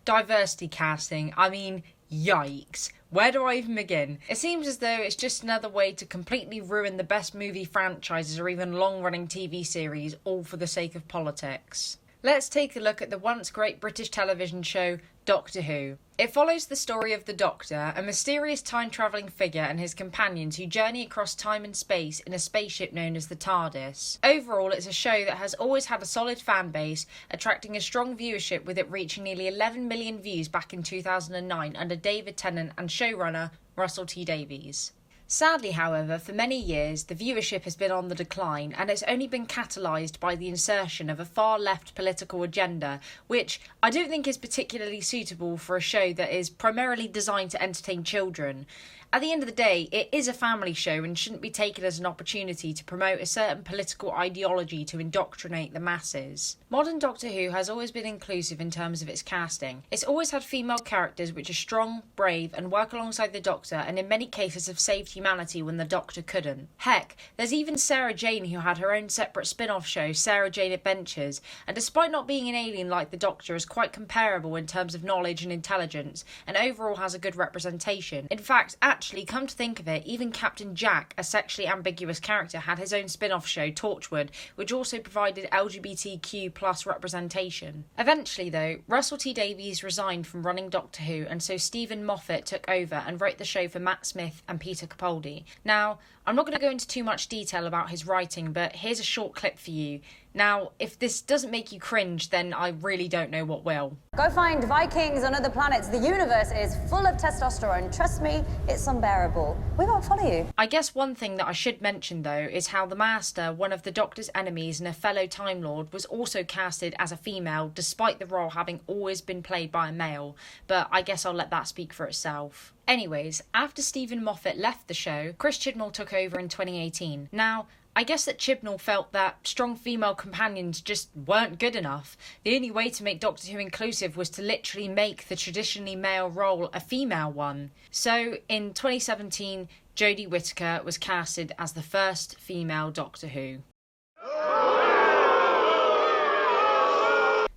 diversity casting, I mean, yikes. Where do I even begin? It seems as though it's just another way to completely ruin the best movie franchises or even long-running TV series, all for the sake of politics. Let's take a look at the once great British television show, Doctor Who. It follows the story of the Doctor, a mysterious time-travelling figure and his companions who journey across time and space in a spaceship known as the TARDIS. Overall, it's a show that has always had a solid fan base, attracting a strong viewership with it reaching nearly 11 million views back in 2009 under David Tennant and showrunner Russell T Davies. Sadly, however, for many years, the viewership has been on the decline, and it's only been catalysed by the insertion of a far-left political agenda, which I don't think is particularly suitable for a show that is primarily designed to entertain children. At the end of the day, it is a family show and shouldn't be taken as an opportunity to promote a certain political ideology to indoctrinate the masses. Modern Doctor Who has always been inclusive in terms of its casting. It's always had female characters which are strong, brave, and work alongside the Doctor, and in many cases have saved humanity when the Doctor couldn't. Heck, there's even Sarah Jane, who had her own separate spin-off show, Sarah Jane Adventures, and despite not being an alien like the Doctor, is quite comparable in terms of knowledge and intelligence, and overall has a good representation. In fact, actually, come to think of it, even Captain Jack, a sexually ambiguous character, had his own spin-off show, Torchwood, which also provided LGBTQ+ representation. Eventually, though, Russell T Davies resigned from running Doctor Who, and so Stephen Moffat took over and wrote the show for Matt Smith and Peter Capaldi. Now, I'm not going to go into too much detail about his writing, but here's a short clip for you. Now, if this doesn't make you cringe, then I really don't know what will. Go find Vikings on other planets. The universe is full of testosterone. Trust me, it's unbearable. We won't follow you. I guess one thing that I should mention, though, is how the Master, one of the Doctor's enemies and a fellow Time Lord, was also casted as a female, despite the role having always been played by a male. But I guess I'll let that speak for itself. Anyways, after Stephen Moffat left the show, Chris Chibnall took over in 2018. Now, I guess that Chibnall felt that strong female companions just weren't good enough. The only way to make Doctor Who inclusive was to literally make the traditionally male role a female one. So, in 2017, Jodie Whittaker was casted as the first female Doctor Who.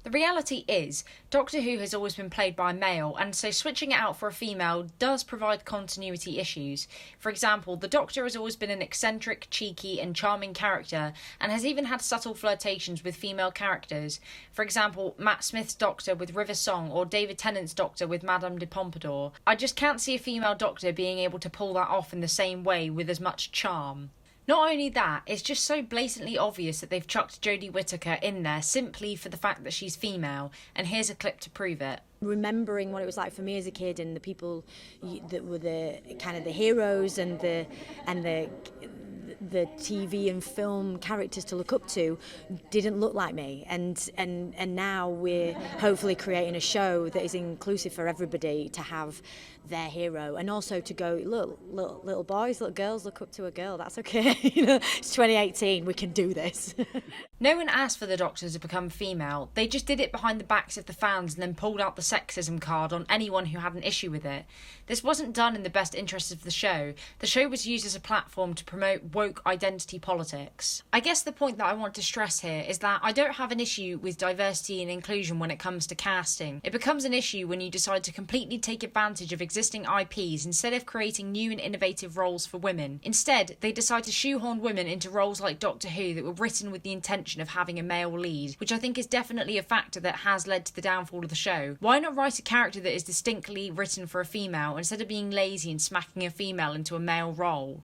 The reality is, Doctor Who has always been played by a male, and so switching it out for a female does provide continuity issues. For example, the Doctor has always been an eccentric, cheeky and charming character, and has even had subtle flirtations with female characters. For example, Matt Smith's Doctor with River Song, or David Tennant's Doctor with Madame de Pompadour. I just can't see a female Doctor being able to pull that off in the same way with as much charm. Not only that, it's just so blatantly obvious that they've chucked Jodie Whittaker in there simply for the fact that she's female, and here's a clip to prove it. Remembering what it was like for me as a kid and the people that were the kind of the heroes and the TV and film characters to look up to didn't look like me, and now we're hopefully creating a show that is inclusive for everybody to have their hero, and also to go, look, little boys, little girls look up to a girl, that's okay. It's 2018, we can do this. No one asked for the Doctor to become female, they just did it behind the backs of the fans and then pulled out the sexism card on anyone who had an issue with it. This wasn't done in the best interests of the show was used as a platform to promote woke identity politics. I guess the point that I want to stress here is that I don't have an issue with diversity and inclusion when it comes to casting. It becomes an issue when you decide to completely take advantage of existing IPs instead of creating new and innovative roles for women. Instead, they decide to shoehorn women into roles like Doctor Who that were written with the intention of having a male lead, which I think is definitely a factor that has led to the downfall of the show. Why not write a character that is distinctly written for a female instead of being lazy and smacking a female into a male role?